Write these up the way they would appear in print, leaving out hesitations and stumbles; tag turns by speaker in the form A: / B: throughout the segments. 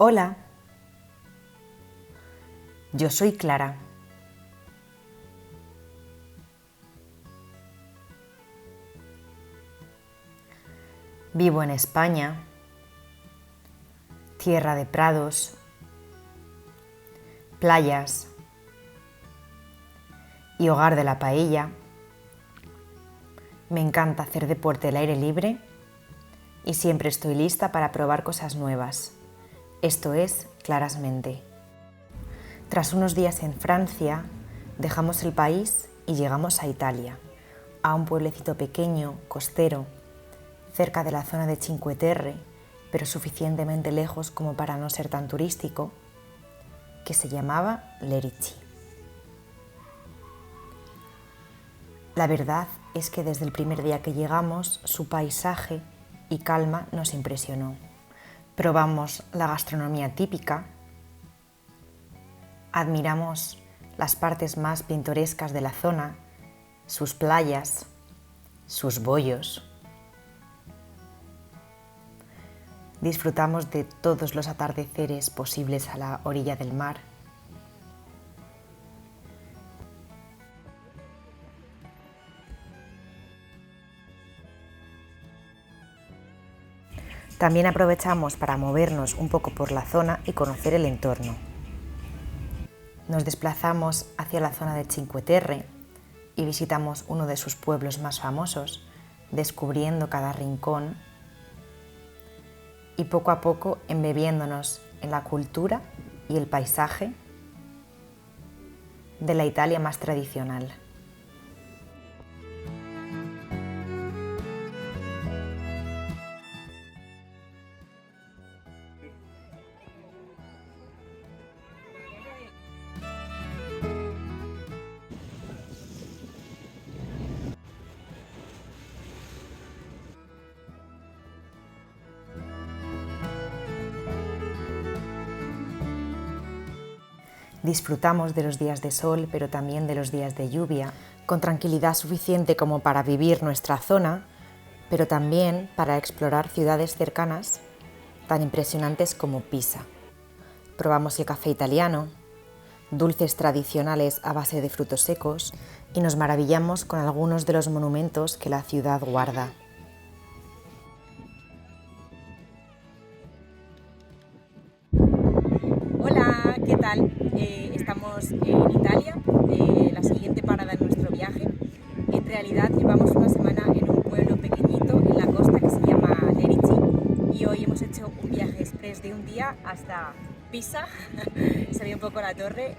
A: Hola, yo soy Clara. Vivo en España, tierra de prados, playas y hogar de la paella. Me encanta hacer deporte al aire libre y siempre estoy lista para probar cosas nuevas. Esto es Clarasmente. Tras unos días en Francia, dejamos el país y llegamos a Italia, a un pueblecito pequeño, costero, cerca de la zona de Cinque Terre, pero suficientemente lejos como para no ser tan turístico, que se llamaba Lerici. La verdad es que desde el primer día que llegamos, su paisaje y calma nos impresionó. Probamos la gastronomía típica, admiramos las partes más pintorescas de la zona, sus playas, sus bollos. Disfrutamos de todos los atardeceres posibles a la orilla del mar. También aprovechamos para movernos un poco por la zona y conocer el entorno. Nos desplazamos hacia la zona de Cinque Terre y visitamos uno de sus pueblos más famosos, descubriendo cada rincón y poco a poco embebiéndonos en la cultura y el paisaje de la Italia más tradicional. Disfrutamos de los días de sol, pero también de los días de lluvia, con tranquilidad suficiente como para vivir nuestra zona, pero también para explorar ciudades cercanas tan impresionantes como Pisa. Probamos el café italiano, dulces tradicionales a base de frutos secos y nos maravillamos con algunos de los monumentos que la ciudad guarda.
B: Hola, ¿qué tal? Estamos en Italia, la siguiente parada en nuestro viaje. En realidad llevamos una semana en un pueblo pequeñito en la costa que se llama Lerici y hoy hemos hecho un viaje express de un día hasta Pisa, se ve un poco la torre,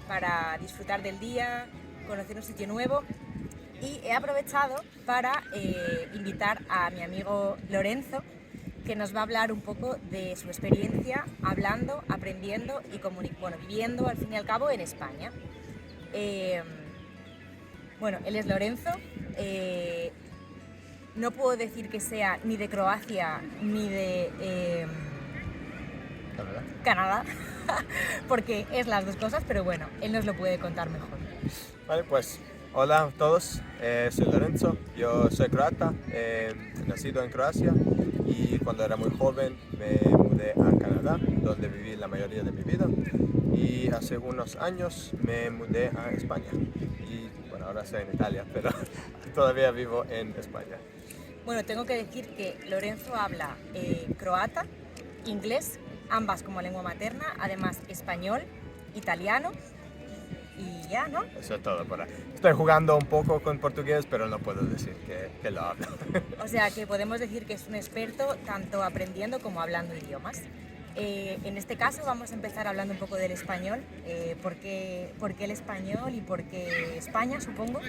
B: para disfrutar del día, conocer un sitio nuevo. Y he aprovechado para invitar a mi amigo Lorenzo, que nos va a hablar un poco de su experiencia hablando, aprendiendo y viviendo al fin y al cabo en España. Él es Lorenzo, no puedo decir que sea ni de Croacia ni de Canadá, porque es las dos cosas, pero bueno, él nos lo puede contar mejor.
C: Vale, pues hola a todos, soy Lorenzo, yo soy croata, nacido en Croacia y cuando era muy joven me mudé a Canadá, donde viví la mayoría de mi vida, y hace unos años me mudé a España y bueno, ahora estoy en Italia, pero todavía vivo en España.
B: Bueno, tengo que decir que Lorenzo habla croata, inglés, ambas como lengua materna, además español, italiano y ya, ¿no?
C: Eso es todo por ahí. Estoy jugando un poco con portugués, pero no puedo decir que lo hablo.
B: O sea que podemos decir que es un experto tanto aprendiendo como hablando idiomas. En este caso vamos a empezar hablando un poco del español. ¿Por qué el español y por qué España, supongo?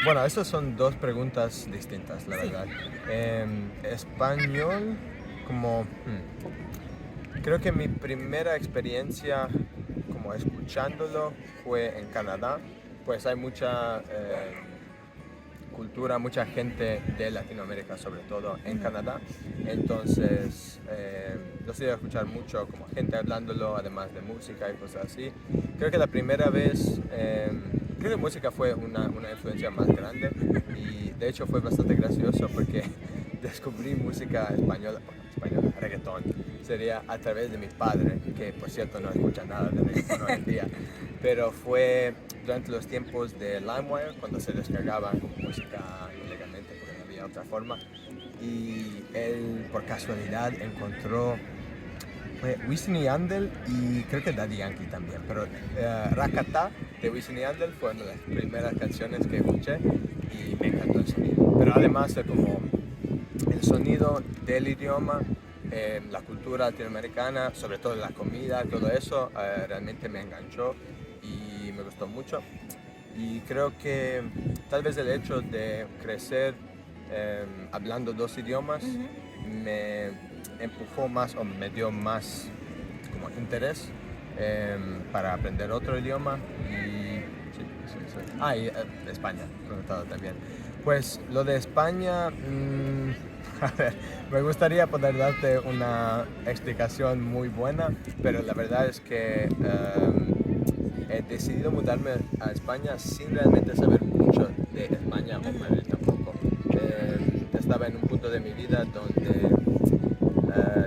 C: Bueno, esas son dos preguntas distintas, la verdad. Español, creo que mi primera experiencia como escuchándolo fue en Canadá, pues hay mucha cultura, mucha gente de Latinoamérica sobre todo en Canadá, entonces lo he escuchar mucho como gente hablándolo, además de música y cosas así. Creo que la primera vez, creo que música fue una influencia más grande y de hecho fue bastante gracioso porque descubrí música española, reggaetón, sería a través de mi padre, que por cierto no escucha nada de reggaetón hoy en día, pero fue durante los tiempos de LimeWire, cuando se descargaba como música ilegalmente porque no había otra forma, y él por casualidad encontró Wisin y Yandel y creo que Daddy Yankee también, pero Rakata de Wisin y Yandel fue una de las primeras canciones que escuché y me encantó el sonido. Pero además de como el sonido del idioma, la cultura latinoamericana, sobre todo la comida, todo eso realmente me enganchó y me gustó mucho. Y creo que tal vez el hecho de crecer hablando dos idiomas me empujó más o me dio más como interés para aprender otro idioma y y España, preguntado también. Pues lo de España, a ver, me gustaría poder darte una explicación muy buena, pero la verdad es que he decidido mudarme a España sin realmente saber mucho de España o Madrid tampoco. Estaba en un punto de mi vida donde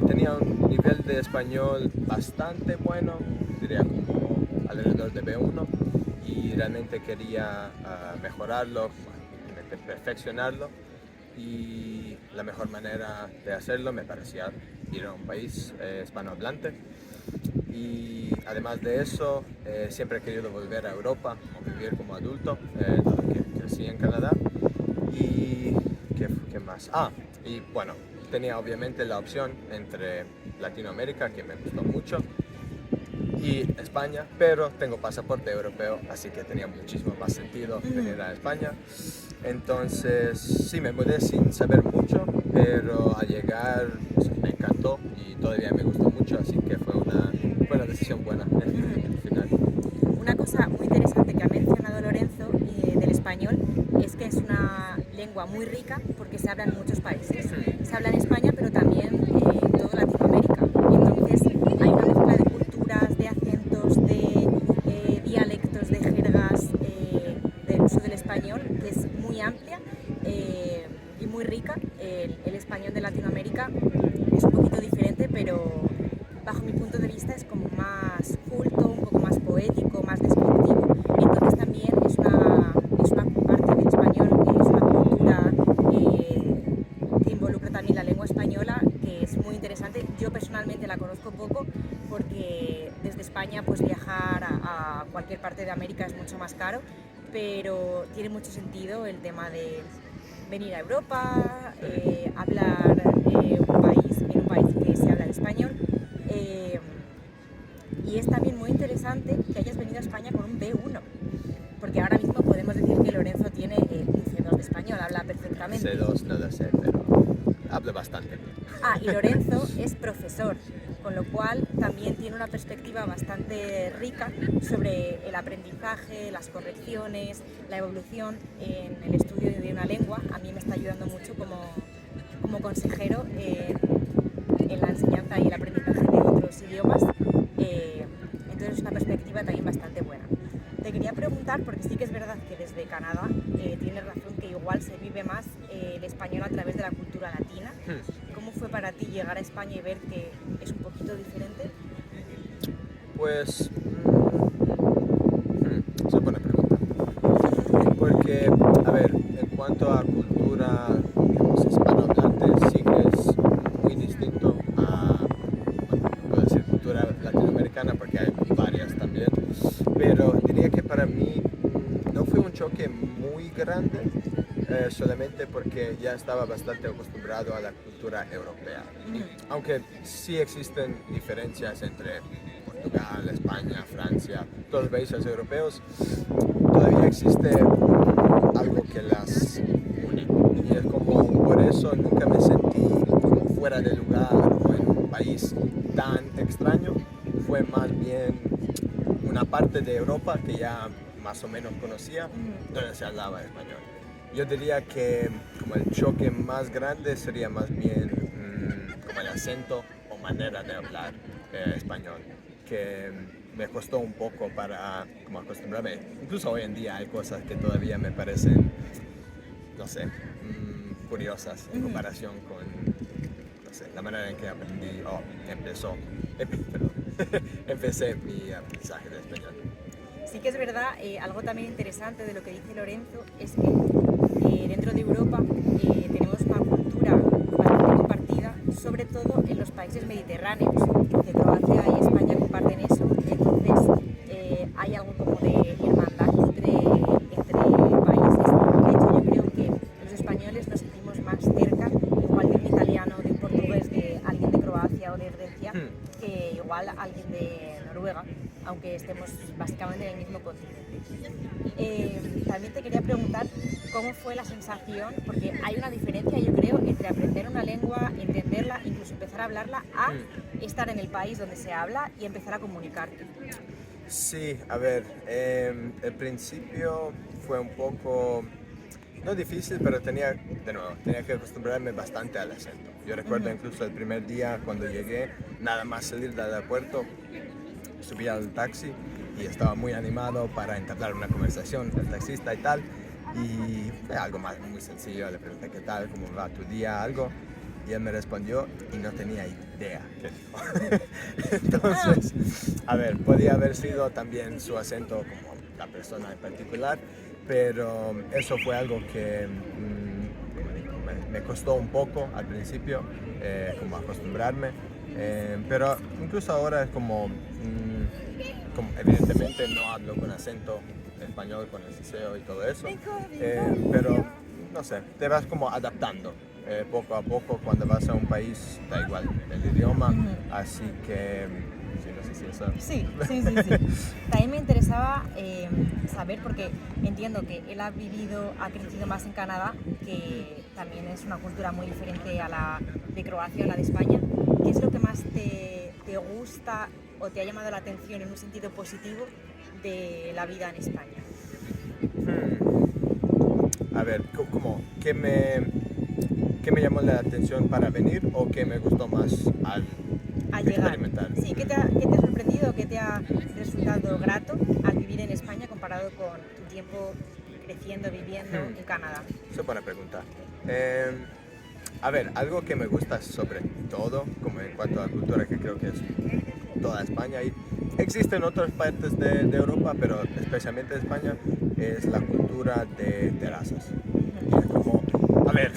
C: tenía un nivel de español bastante bueno, diría como alrededor de B1, y realmente quería mejorarlo, perfeccionarlo, y la mejor manera de hacerlo me parecía ir a un país hispanohablante. Y además de eso, siempre he querido volver a Europa o vivir como adulto, dado que crecí en Canadá. ¿Y qué más? Y bueno, tenía obviamente la opción entre Latinoamérica, que me gustó mucho, y España, pero tengo pasaporte europeo, así que tenía muchísimo más sentido venir a España. Entonces, sí, me mudé sin saber mucho, pero al llegar pues, me encantó y todavía me gustó mucho, así que fue una decisión buena al final.
B: Una cosa muy interesante que ha mencionado Lorenzo del español es que es una lengua muy rica porque se habla en muchos países. Se habla en España, pero también en toda Latinoamérica. Entonces hay una mezcla de culturas, de acentos, de dialectos, de jergas, del uso del español, que es muy amplia y muy rica. El español de Latinoamérica es un poquito diferente, pero bajo mi punto de vista es como más culto, un poco más poético, más descriptivo. Entonces también es una parte del español, es una cultura que involucra también la lengua española, que es muy interesante. Yo personalmente la conozco poco porque desde España pues viajar a cualquier parte de América es mucho más caro, pero tiene mucho sentido el tema de venir a Europa, hablar en un país que se habla el español. Y es también muy interesante que hayas venido a España con un B1, porque ahora mismo podemos decir que Lorenzo tiene un C2 de español, habla perfectamente.
C: C2 no lo sé, pero hablo bastante bien.
B: Y Lorenzo es profesor, con lo cual también tiene una perspectiva bastante rica sobre el aprendizaje, las correcciones, la evolución en el estudio de una lengua. A mí me está ayudando mucho como consejero en la enseñanza y el aprendizaje de otros idiomas. Entonces es una perspectiva también bastante buena. Te quería preguntar, porque sí que es verdad que desde Canadá tienes razón que igual se vive más el español a través de la cultura latina. ¿Cómo fue para ti llegar a España y ver que es un poquito diferente?
C: Pues es una buena pregunta, porque a ver, en cuanto a cultura, digamos, hispanohablante, sí que es muy distinto a, bueno, no puedo decir cultura latinoamericana porque hay varias también, pero diría que para mí no fue un choque muy grande, solamente porque ya estaba bastante acostumbrado a la cultura europea. Aunque sí existen diferencias entre Portugal, España, Francia, todos los países europeos, todavía existe algo que las une. Y es como, por eso nunca me sentí como fuera de lugar o en un país tan extraño. Fue más bien una parte de Europa que ya más o menos conocía, donde se hablaba español. Yo diría que como el choque más grande sería más bien como el acento o manera de hablar español, que me costó un poco para como acostumbrarme. Incluso hoy en día hay cosas que todavía me parecen, no sé, curiosas en comparación con, no sé, la manera en que aprendí o perdón, empecé mi aprendizaje de español.
B: Sí que es verdad, algo también interesante de lo que dice Lorenzo es que dentro de Europa tenemos una cultura bastante compartida, sobre todo en los países mediterráneos, que Croacia y España comparten eso, entonces hay algo como de hermandad entre países. De hecho, yo creo que los españoles nos sentimos más cerca, igual de un italiano, de un portugués, de alguien de Croacia o de Grecia, que igual alguien de Noruega, aunque estemos básicamente en el mismo continente. También te quería preguntar cómo fue la sensación, porque hay una diferencia, yo creo, entre aprender una lengua, entenderla, incluso empezar a hablarla, a estar en el país donde se habla y empezar a comunicarte.
C: Sí, a ver, el principio fue un poco, no difícil, pero tenía que acostumbrarme bastante al acento. Yo recuerdo incluso el primer día cuando llegué, nada más salir del aeropuerto, subí al taxi y estaba muy animado para entablar una conversación con el taxista y tal. Y fue algo muy sencillo, le pregunté qué tal, cómo va tu día, algo. Y él me respondió y no tenía idea qué dijo. Entonces, a ver, podía haber sido también su acento como la persona en particular, pero eso fue algo que me costó un poco al principio, como acostumbrarme. Pero incluso ahora es como evidentemente no hablo con acento español, con el siseo y todo eso, pero no sé, te vas como adaptando poco a poco. Cuando vas a un país da igual el idioma, así que sí, no sé si eso...
B: Sí. También me interesaba saber, porque entiendo que él ha crecido más en Canadá, que también es una cultura muy diferente a la de Croacia o la de España. ¿Qué es lo que más te gusta o te ha llamado la atención en un sentido positivo de la vida en España?
C: A ver, ¿qué me llamó la atención para venir o qué me gustó más al experimentar?
B: Sí, ¿qué te ha sorprendido, qué te ha resultado grato al vivir en España comparado con tu tiempo creciendo, viviendo en Canadá?
C: Esa es buena pregunta. A ver, algo que me gusta sobre todo, como en cuanto a cultura, que creo que es toda España, y existen otras partes de Europa, pero especialmente España, es la cultura de terrazas. Y es como, a ver,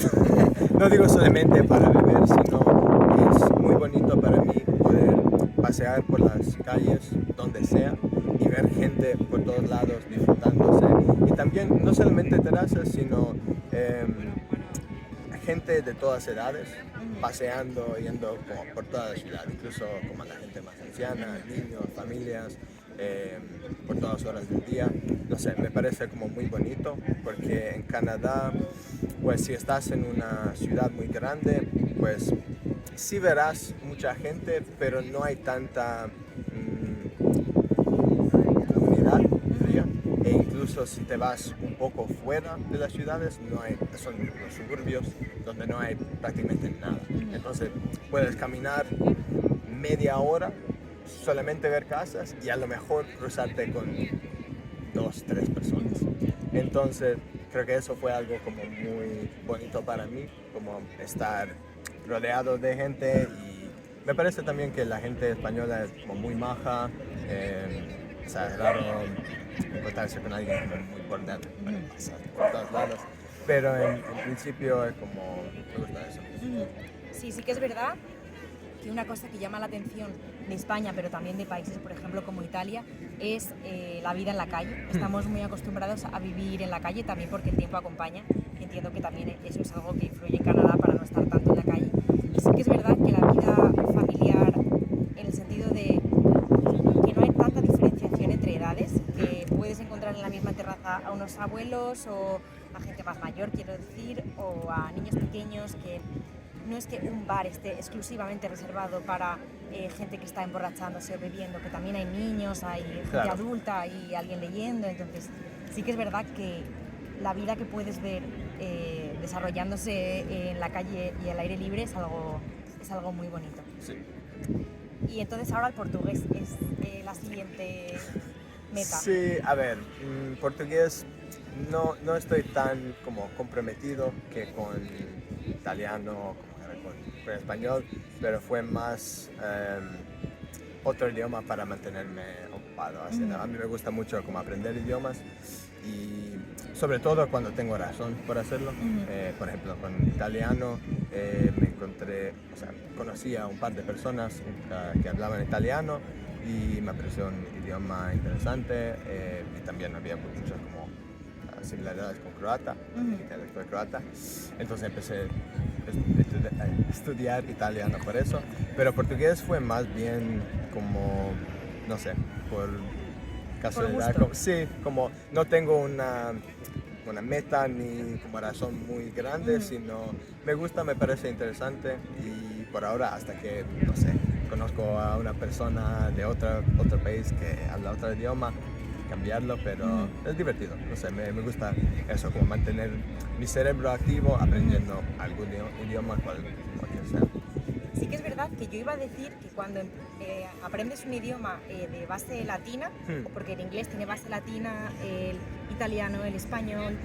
C: no digo solamente para beber, sino es muy bonito para mí poder pasear por las calles, donde sea, y ver gente por todos lados disfrutándose. Y también, no solamente terrazas, sino gente de todas edades paseando, yendo como por toda la ciudad, incluso como la gente más anciana, niños, familias, por todas horas del día. No sé, me parece como muy bonito, porque en Canadá, pues si estás en una ciudad muy grande, pues sí verás mucha gente, pero no hay tanta comunidad, diría. E incluso si te vas un poco fuera de las ciudades, son los suburbios donde no hay prácticamente nada. Entonces puedes caminar media hora, solamente ver casas y a lo mejor cruzarte con 2, 3 personas. Entonces creo que eso fue algo como muy bonito para mí, como estar rodeado de gente, y me parece también que la gente española es como muy maja. O sea, es raro encontrarse con alguien como muy cordial, por todos lados, pero en principio es como, me gusta eso.
B: Sí que es verdad que una cosa que llama la atención de España, pero también de países, por ejemplo, como Italia, es la vida en la calle. Estamos muy acostumbrados a vivir en la calle, también porque el tiempo acompaña. Entiendo que también eso es algo que influye en Canadá para no estar tanto en la calle. Y sí que es verdad que la vida familiar, en el sentido de que no hay tanta diferenciación entre edades, que puedes encontrar en la misma terraza a unos abuelos o a gente más mayor, quiero decir, o a niños pequeños, que no es que un bar esté exclusivamente reservado para gente que está emborrachándose o bebiendo, que también hay niños, hay gente adulta, hay alguien leyendo. Entonces sí que es verdad que la vida que puedes ver desarrollándose en la calle y al aire libre es algo muy bonito.
C: Sí.
B: Y entonces ahora el portugués es la siguiente meta.
C: Sí, a ver, portugués no estoy tan como comprometido que con italiano, como con español. pero fue más otro idioma para mantenerme ocupado. Así, a mí me gusta mucho como aprender idiomas y sobre todo cuando tengo razón por hacerlo. Por ejemplo, con italiano me encontré, o sea, conocí a un par de personas que hablaban italiano y me pareció un idioma interesante y también había muchas como similaridades con croata, el dialecto de croata. Entonces empecé a estudiar italiano por eso, pero portugués fue más bien como, no sé, por casualidad. Sí, como no tengo una meta ni como razón muy grande, sino me gusta, me parece interesante y por ahora hasta que, no sé, conozco a una persona de otro país que habla otro idioma, cambiarlo, pero es divertido, no sé, me gusta eso, como mantener mi cerebro activo aprendiendo algún idioma, cualquier sea.
B: Sí que es verdad que yo iba a decir que cuando aprendes un idioma de base latina, porque el inglés tiene base latina, el italiano, el español,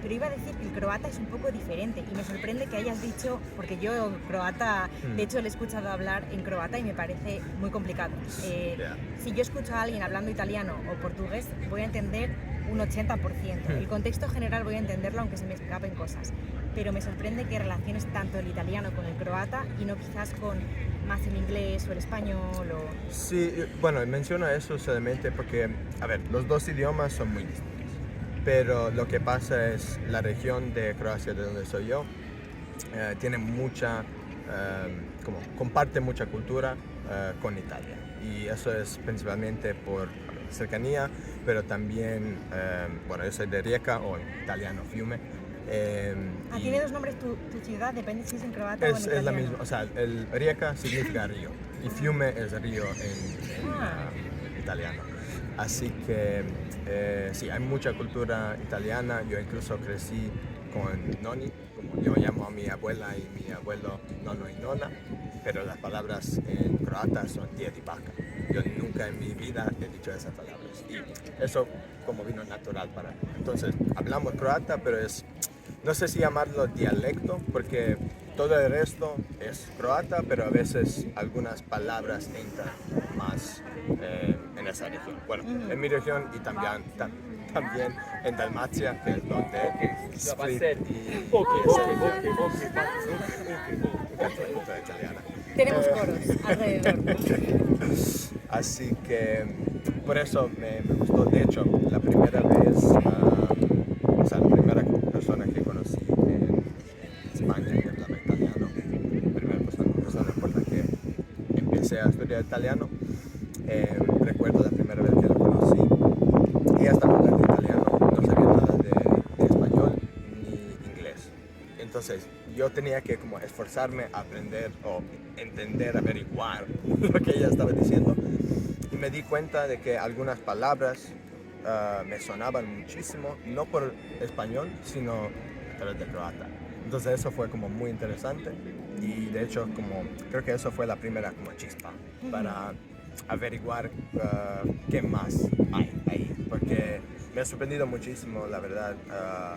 B: pero iba a decir que el croata es un poco diferente y me sorprende que hayas dicho, porque yo croata, de hecho le he escuchado hablar en croata y me parece muy complicado. Si yo escucho a alguien hablando italiano o portugués, voy a entender un 80%. El contexto general voy a entenderlo aunque se me escapen cosas, pero me sorprende que relaciones tanto el italiano con el croata y no quizás con más el inglés o el español o...
C: Sí, bueno, menciono eso solamente porque, a ver, los dos idiomas son muy distintos. Pero lo que pasa es la región de Croacia de donde soy yo tiene mucha, como comparte mucha cultura con Italia y eso es principalmente por cercanía, pero también, bueno, yo soy de Rijeka o en italiano Fiume.
B: ¿Tiene dos nombres tu ciudad? Depende si es en croata o en italiano.
C: Es la misma, o sea, el Rijeka significa río y Fiume es río en italiano. Así que sí, hay mucha cultura italiana. Yo incluso crecí con nonni, como yo llamo a mi abuela y mi abuelo nonno y nonna, pero las palabras en croata son djed y baka. Yo nunca en mi vida he dicho esas palabras y eso como vino natural para mí. Entonces hablamos croata, pero no sé si llamarlo dialecto, porque todo el resto es croata, pero a veces algunas palabras entran más en esa región. Bueno, en mi región y también en Dalmacia, que es donde Split y
B: tenemos coros alrededor.
C: Así que por eso me gustó. De hecho, la primera vez, o sea, la primera persona que conocí en España que hablaba italiano, la primera persona por la que empecé a estudiar italiano, recuerdo la primera vez que lo conocí y ella estaba hablando italiano, no sabía nada de español ni inglés. Entonces yo tenía que como esforzarme a aprender o entender, averiguar lo que ella estaba diciendo y me di cuenta de que algunas palabras me sonaban muchísimo, no por español, sino a través de croata. Entonces eso fue como muy interesante y de hecho como creo que eso fue la primera como chispa para averiguar qué más hay ahí, porque me ha sorprendido muchísimo la verdad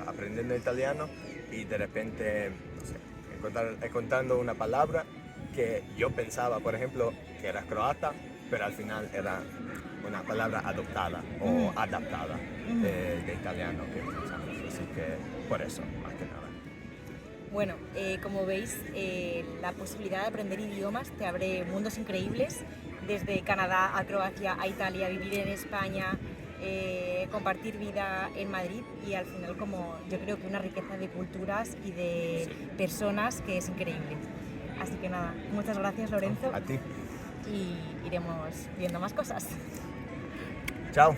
C: aprendiendo italiano y de repente, no sé, encontrando una palabra que yo pensaba, por ejemplo, que era croata, pero al final era una palabra adoptada o adaptada de italiano que utilizamos, así que por eso, más que nada.
B: Bueno, como veis, la posibilidad de aprender idiomas te abre mundos increíbles, desde Canadá a Croacia a Italia, vivir en España, compartir vida en Madrid y al final como yo creo que una riqueza de culturas y de personas que es increíble. Así que nada, muchas gracias Lorenzo.
C: A ti.
B: Y iremos viendo más cosas.
C: Chao.